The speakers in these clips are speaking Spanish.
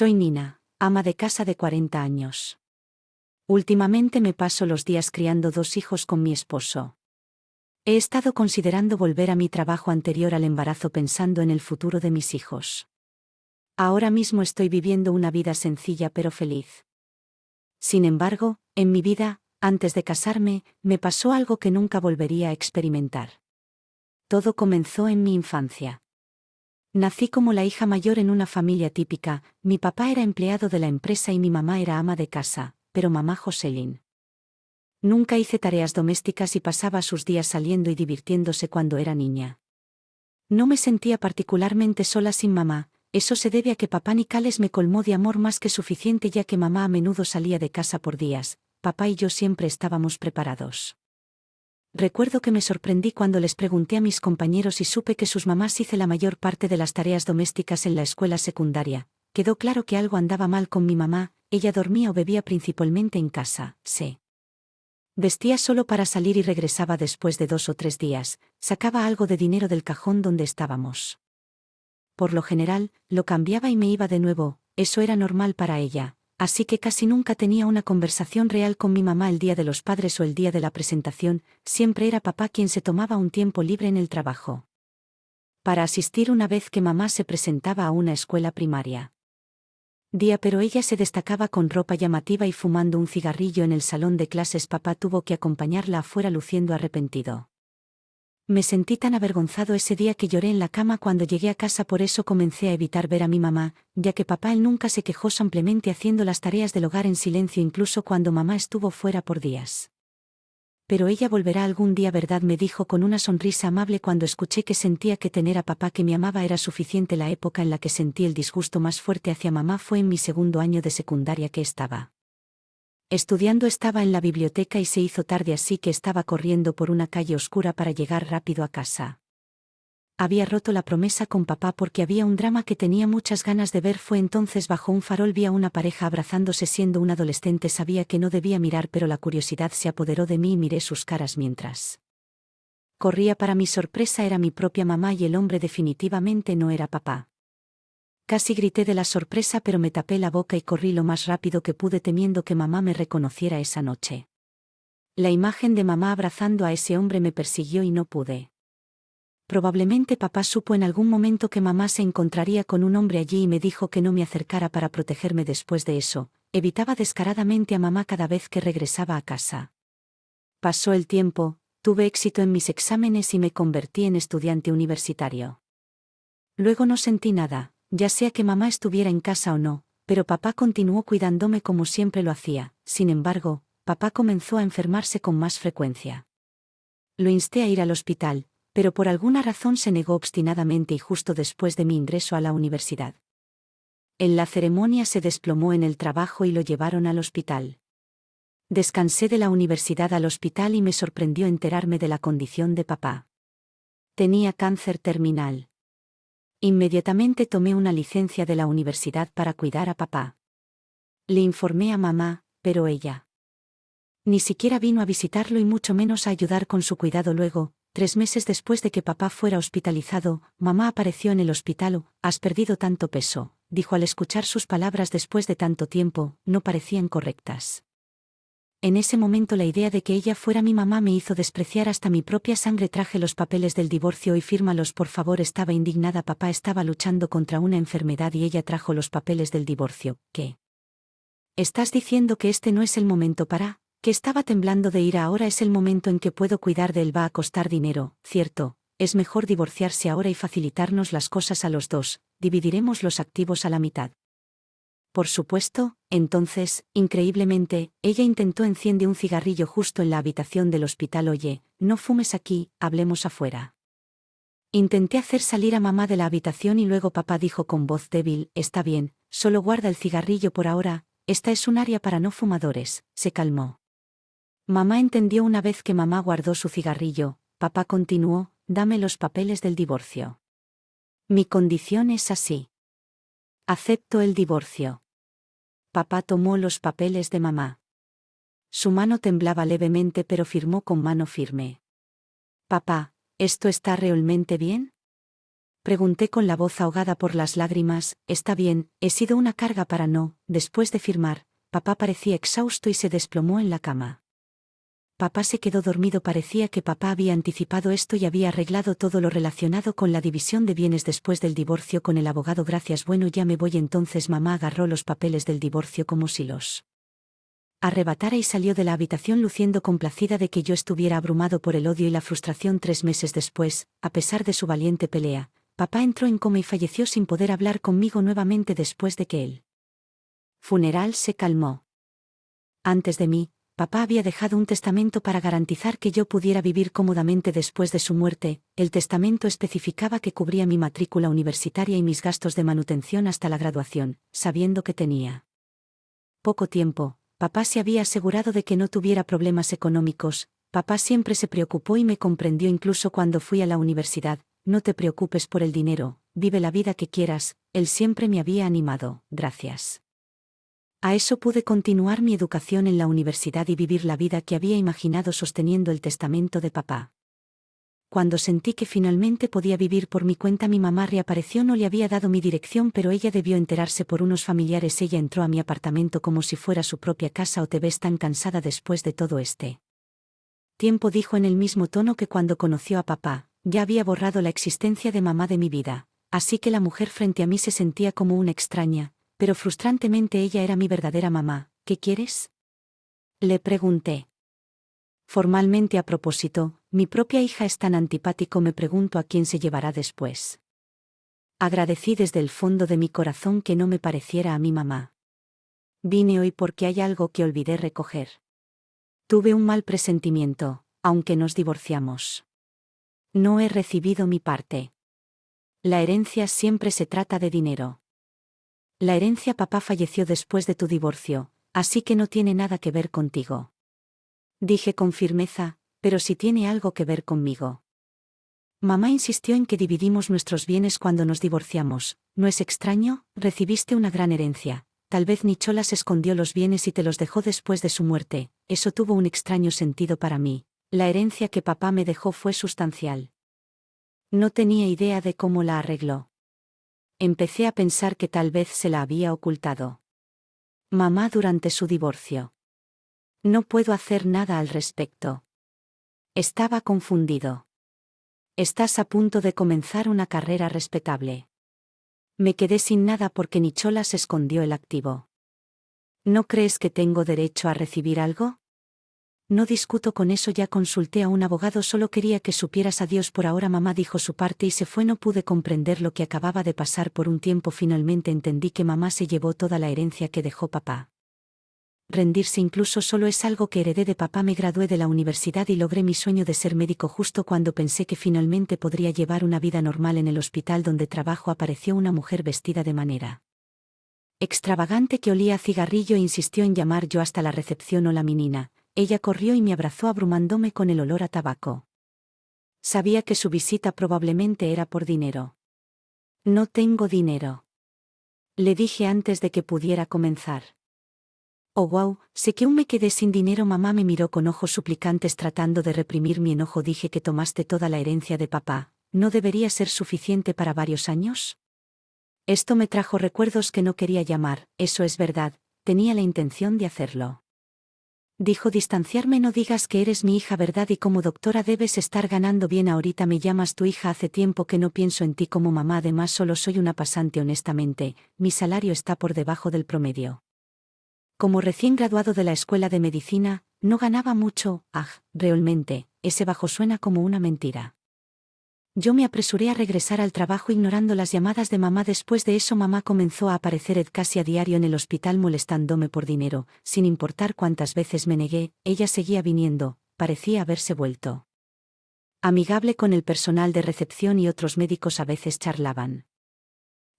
Soy Nina, ama de casa de 40 años. Últimamente me paso los días criando 2 hijos con mi esposo. He estado considerando volver a mi trabajo anterior al embarazo pensando en el futuro de mis hijos. Ahora mismo estoy viviendo una vida sencilla pero feliz. Sin embargo, en mi vida, antes de casarme, me pasó algo que nunca volvería a experimentar. Todo comenzó en mi infancia. Nací como la hija mayor en una familia típica, mi papá era empleado de la empresa y mi mamá era ama de casa, pero mamá Joselín. Nunca hice tareas domésticas y pasaba sus días saliendo y divirtiéndose cuando era niña. No me sentía particularmente sola sin mamá, eso se debe a que papá Nicales me colmó de amor más que suficiente ya que mamá a menudo salía de casa por días, papá y yo siempre estábamos preparados. Recuerdo que me sorprendí cuando les pregunté a mis compañeros y supe que sus mamás hice la mayor parte de las tareas domésticas en la escuela secundaria. Quedó claro que algo andaba mal con mi mamá, ella dormía o bebía principalmente en casa, vestía solo para salir y regresaba después de 2 o 3 días, sacaba algo de dinero del cajón donde estábamos. Por lo general, lo cambiaba y me iba de nuevo, eso era normal para ella. Así que casi nunca tenía una conversación real con mi mamá el día de los padres o el día de la presentación, siempre era papá quien se tomaba un tiempo libre en el trabajo para asistir una vez que mamá se presentaba a una escuela primaria. Pero ella se destacaba con ropa llamativa y fumando un cigarrillo en el salón de clases. Papá tuvo que acompañarla afuera luciendo arrepentido. Me sentí tan avergonzado ese día que lloré en la cama cuando llegué a casa, por eso comencé a evitar ver a mi mamá, ya que papá él nunca se quejó, simplemente haciendo las tareas del hogar en silencio incluso cuando mamá estuvo fuera por días. Pero ella volverá algún día, ¿verdad?, me dijo con una sonrisa amable cuando escuché que sentía que tener a papá que me amaba era suficiente. La época en la que sentí el disgusto más fuerte hacia mamá fue en mi segundo año de secundaria que estaba estudiando. Estaba en la biblioteca y se hizo tarde, así que estaba corriendo por una calle oscura para llegar rápido a casa. Había roto la promesa con papá porque había un drama que tenía muchas ganas de ver. Fue entonces bajo un farol vi a una pareja abrazándose. Siendo un adolescente sabía que no debía mirar, pero la curiosidad se apoderó de mí y miré sus caras mientras corría. Para mi sorpresa era mi propia mamá y el hombre definitivamente no era papá. Casi grité de la sorpresa, pero me tapé la boca y corrí lo más rápido que pude temiendo que mamá me reconociera esa noche. La imagen de mamá abrazando a ese hombre me persiguió y no pude. Probablemente papá supo en algún momento que mamá se encontraría con un hombre allí y me dijo que no me acercara para protegerme. Después de eso, evitaba descaradamente a mamá cada vez que regresaba a casa. Pasó el tiempo, tuve éxito en mis exámenes y me convertí en estudiante universitario. Luego no sentí nada, ya sea que mamá estuviera en casa o no, pero papá continuó cuidándome como siempre lo hacía. Sin embargo, papá comenzó a enfermarse con más frecuencia. Lo insté a ir al hospital, pero por alguna razón se negó obstinadamente y justo después de mi ingreso a la universidad. En la ceremonia se desplomó en el trabajo y lo llevaron al hospital. Descansé de la universidad al hospital y me sorprendió enterarme de la condición de papá. Tenía cáncer terminal. Inmediatamente tomé una licencia de la universidad para cuidar a papá. Le informé a mamá, pero ella ni siquiera vino a visitarlo y mucho menos a ayudar con su cuidado. Luego, 3 meses después de que papá fuera hospitalizado, mamá apareció en el hospital. «Oh, has perdido tanto peso», dijo al escuchar sus palabras. Después de tanto tiempo, no parecían correctas. En ese momento la idea de que ella fuera mi mamá me hizo despreciar hasta mi propia sangre. Traje los papeles del divorcio y fírmalos, por favor. Estaba indignada. Papá estaba luchando contra una enfermedad y ella trajo los papeles del divorcio. ¿Qué estás diciendo? ¿Que este no es el momento para? Que estaba temblando de ira. Ahora es el momento en que puedo cuidar de él. Va a costar dinero, ¿cierto? Es mejor divorciarse ahora y facilitarnos las cosas a los dos. Dividiremos los activos a la mitad. Por supuesto. Entonces, increíblemente, ella intentó enciende un cigarrillo justo en la habitación del hospital. Oye, no fumes aquí, hablemos afuera. Intenté hacer salir a mamá de la habitación y luego papá dijo con voz débil, está bien, solo guarda el cigarrillo por ahora, esta es un área para no fumadores. Se calmó. Mamá entendió una vez que mamá guardó su cigarrillo. Papá continuó, dame los papeles del divorcio. Mi condición es así. Acepto el divorcio. Papá tomó los papeles de mamá. Su mano temblaba levemente pero firmó con mano firme. Papá, ¿esto está realmente bien? Pregunté con la voz ahogada por las lágrimas. Está bien, he sido una carga para no. Después de firmar, papá parecía exhausto y se desplomó en la cama. Papá se quedó dormido. Parecía que papá había anticipado esto y había arreglado todo lo relacionado con la división de bienes después del divorcio con el abogado. Gracias, bueno, ya me voy. Entonces mamá agarró los papeles del divorcio como si los arrebatara y salió de la habitación luciendo complacida de que yo estuviera abrumado por el odio y la frustración. 3 meses después, a pesar de su valiente pelea, papá entró en coma y falleció sin poder hablar conmigo nuevamente después de que el funeral se calmó. Antes de mí, papá había dejado un testamento para garantizar que yo pudiera vivir cómodamente después de su muerte. El testamento especificaba que cubría mi matrícula universitaria y mis gastos de manutención hasta la graduación, sabiendo que tenía poco tiempo. Papá se había asegurado de que no tuviera problemas económicos. Papá siempre se preocupó y me comprendió incluso cuando fui a la universidad. No te preocupes por el dinero, vive la vida que quieras. Él siempre me había animado. Gracias a eso pude continuar mi educación en la universidad y vivir la vida que había imaginado sosteniendo el testamento de papá. Cuando sentí que finalmente podía vivir por mi cuenta, mi mamá reapareció. No le había dado mi dirección, pero ella debió enterarse por unos familiares. Ella entró a mi apartamento como si fuera su propia casa. ¿O te ves tan cansada después de todo este tiempo?, dijo en el mismo tono que cuando conoció a papá. Ya había borrado la existencia de mamá de mi vida, así que la mujer frente a mí se sentía como una extraña, pero frustrantemente ella era mi verdadera mamá. ¿Qué quieres?, le pregunté. Formalmente, a propósito, mi propia hija es tan antipático. Me pregunto a quién se llevará después. Agradecí desde el fondo de mi corazón que no me pareciera a mi mamá. Vine hoy porque hay algo que olvidé recoger. Tuve un mal presentimiento, aunque nos divorciamos. No he recibido mi parte. La herencia siempre se trata de dinero. La herencia. Papá falleció después de tu divorcio, así que no tiene nada que ver contigo. Dije con firmeza, pero sí tiene algo que ver conmigo. Mamá insistió en que dividimos nuestros bienes cuando nos divorciamos. ¿No es extraño? Recibiste una gran herencia. Tal vez Nicholas escondió los bienes y te los dejó después de su muerte. Eso tuvo un extraño sentido para mí. La herencia que papá me dejó fue sustancial. No tenía idea de cómo la arregló. Empecé a pensar que tal vez se la había ocultado mamá durante su divorcio. No puedo hacer nada al respecto. Estaba confundido. Estás a punto de comenzar una carrera respetable. Me quedé sin nada porque Nicholas escondió el activo. ¿No crees que tengo derecho a recibir algo? No discuto con eso, ya consulté a un abogado, solo quería que supieras. Adiós por ahora. Mamá dijo su parte y se fue. No pude comprender lo que acababa de pasar por un tiempo. Finalmente entendí que mamá se llevó toda la herencia que dejó papá. Rendirse incluso solo es algo que heredé de papá. Me gradué de la universidad y logré mi sueño de ser médico. Justo cuando pensé que finalmente podría llevar una vida normal en el hospital donde trabajo, apareció una mujer vestida de manera extravagante que olía a cigarrillo e insistió en llamar yo hasta la recepción. Hola, mi Nina. Ella corrió y me abrazó abrumándome con el olor a tabaco. Sabía que su visita probablemente era por dinero. No tengo dinero, le dije antes de que pudiera comenzar. Oh, wow, sé que aún me quedé sin dinero. Mamá me miró con ojos suplicantes tratando de reprimir mi enojo. Dije que tomaste toda la herencia de papá. ¿No debería ser suficiente para varios años? Esto me trajo recuerdos que no quería llamar. Eso es verdad, tenía la intención de hacerlo. Dijo distanciarme. No digas que eres mi hija, ¿verdad? Y como doctora debes estar ganando bien. Ahorita me llamas tu hija. Hace tiempo que no pienso en ti como mamá. Además, solo soy una pasante. Honestamente, mi salario está por debajo del promedio. Como recién graduado de la escuela de medicina, no ganaba mucho. Realmente, ese bajo suena como una mentira. Yo me apresuré a regresar al trabajo ignorando las llamadas de mamá. Después de eso, mamá comenzó a aparecer casi a diario en el hospital molestándome por dinero. Sin importar cuántas veces me negué, ella seguía viniendo. Parecía haberse vuelto amigable con el personal de recepción y otros médicos. A veces charlaban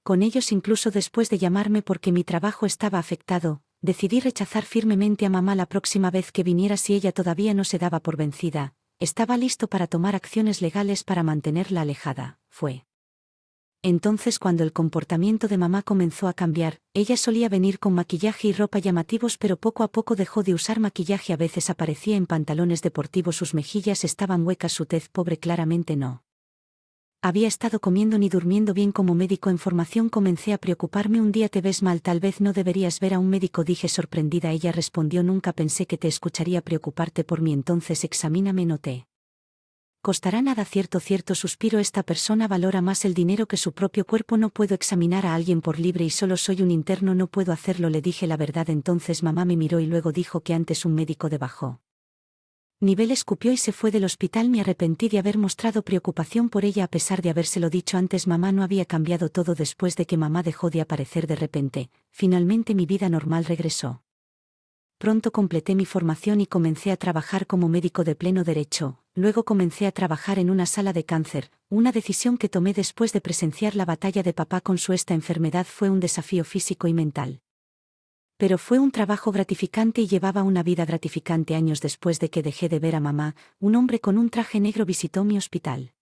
con ellos incluso después de llamarme porque mi trabajo estaba afectado. Decidí rechazar firmemente a mamá la próxima vez que viniera. Si ella todavía no se daba por vencida, estaba listo para tomar acciones legales para mantenerla alejada. Fue entonces cuando el comportamiento de mamá comenzó a cambiar. Ella solía venir con maquillaje y ropa llamativos, pero poco a poco dejó de usar maquillaje. A veces aparecía en pantalones deportivos. Sus mejillas estaban huecas, su tez pobre claramente no Había estado comiendo ni durmiendo bien. Como médico en formación comencé a preocuparme. Un día te ves mal, tal vez no deberías ver a un médico, dije sorprendida. Ella respondió, nunca pensé que te escucharía preocuparte por mí, entonces examíname, noté. Costará nada, cierto, suspiro. Esta persona valora más el dinero que su propio cuerpo. No puedo examinar a alguien por libre y solo soy un interno, no puedo hacerlo. Le dije la verdad. Entonces mamá me miró y luego dijo que antes un médico de bajo nivel escupió y se fue del hospital. Me arrepentí de haber mostrado preocupación por ella a pesar de habérselo dicho antes. Mamá no había cambiado todo después de que mamá dejó de aparecer de repente. Finalmente mi vida normal regresó. Pronto completé mi formación y comencé a trabajar como médico de pleno derecho. Luego comencé a trabajar en una sala de cáncer. Una decisión que tomé después de presenciar la batalla de papá con esta enfermedad. Fue un desafío físico y mental. Pero fue un trabajo gratificante y llevaba una vida gratificante. Años después de que dejé de ver a mamá, un hombre con un traje negro visitó mi hospital.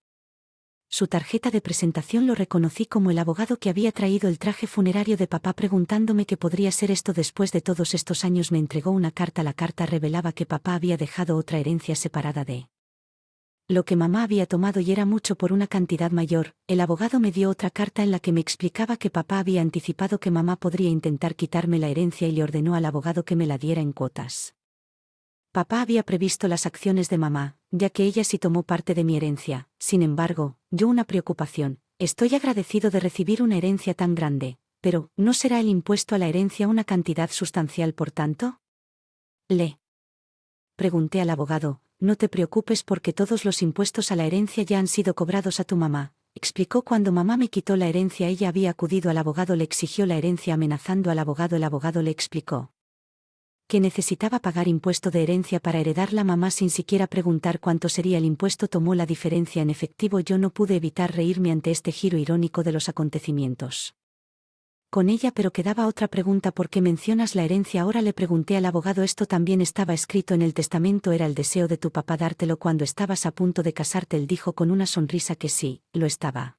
Su tarjeta de presentación lo reconocí como el abogado que había traído el traje funerario de papá, preguntándome qué podría ser esto. Después de todos estos años me entregó una carta. La carta revelaba que papá había dejado otra herencia separada de lo que mamá había tomado y era mucho por una cantidad mayor. El abogado me dio otra carta en la que me explicaba que papá había anticipado que mamá podría intentar quitarme la herencia y le ordenó al abogado que me la diera en cuotas. Papá había previsto las acciones de mamá, ya que ella sí tomó parte de mi herencia. Sin embargo, yo una preocupación. Estoy agradecido de recibir una herencia tan grande, pero ¿no será el impuesto a la herencia una cantidad sustancial por tanto? Le pregunté al abogado. No te preocupes porque todos los impuestos a la herencia ya han sido cobrados a tu mamá, explicó. Cuando mamá me quitó la herencia ella había acudido al abogado, le exigió la herencia amenazando al abogado. El abogado le explicó que necesitaba pagar impuesto de herencia para heredarla. Mamá, sin siquiera preguntar cuánto sería el impuesto, tomó la diferencia en efectivo. Yo no pude evitar reírme ante este giro irónico de los acontecimientos con ella, pero quedaba otra pregunta. ¿Por qué mencionas la herencia ahora?, le pregunté al abogado. Esto también estaba escrito en el testamento. Era el deseo de tu papá dártelo cuando estabas a punto de casarte. Él dijo con una sonrisa que sí, lo estaba.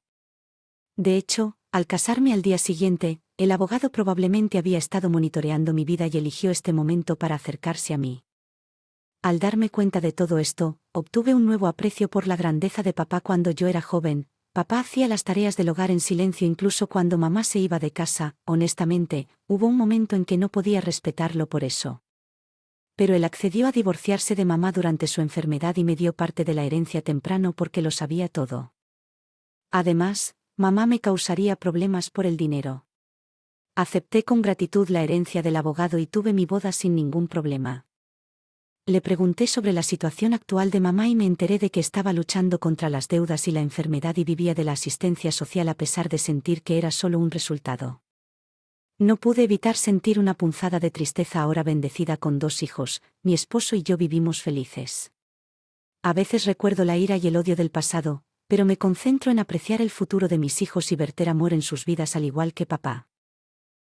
De hecho, al casarme al día siguiente, el abogado probablemente había estado monitoreando mi vida y eligió este momento para acercarse a mí. Al darme cuenta de todo esto, obtuve un nuevo aprecio por la grandeza de papá. Cuando yo era joven, papá hacía las tareas del hogar en silencio incluso cuando mamá se iba de casa. Honestamente, hubo un momento en que no podía respetarlo por eso. Pero él accedió a divorciarse de mamá durante su enfermedad y me dio parte de la herencia temprano porque lo sabía todo. Además, mamá me causaría problemas por el dinero. Acepté con gratitud la herencia del abogado y tuve mi boda sin ningún problema. Le pregunté sobre la situación actual de mamá y me enteré de que estaba luchando contra las deudas y la enfermedad y vivía de la asistencia social a pesar de sentir que era solo un resultado. No pude evitar sentir una punzada de tristeza. Ahora bendecida con 2 hijos, mi esposo y yo vivimos felices. A veces recuerdo la ira y el odio del pasado, pero me concentro en apreciar el futuro de mis hijos y verter amor en sus vidas al igual que papá.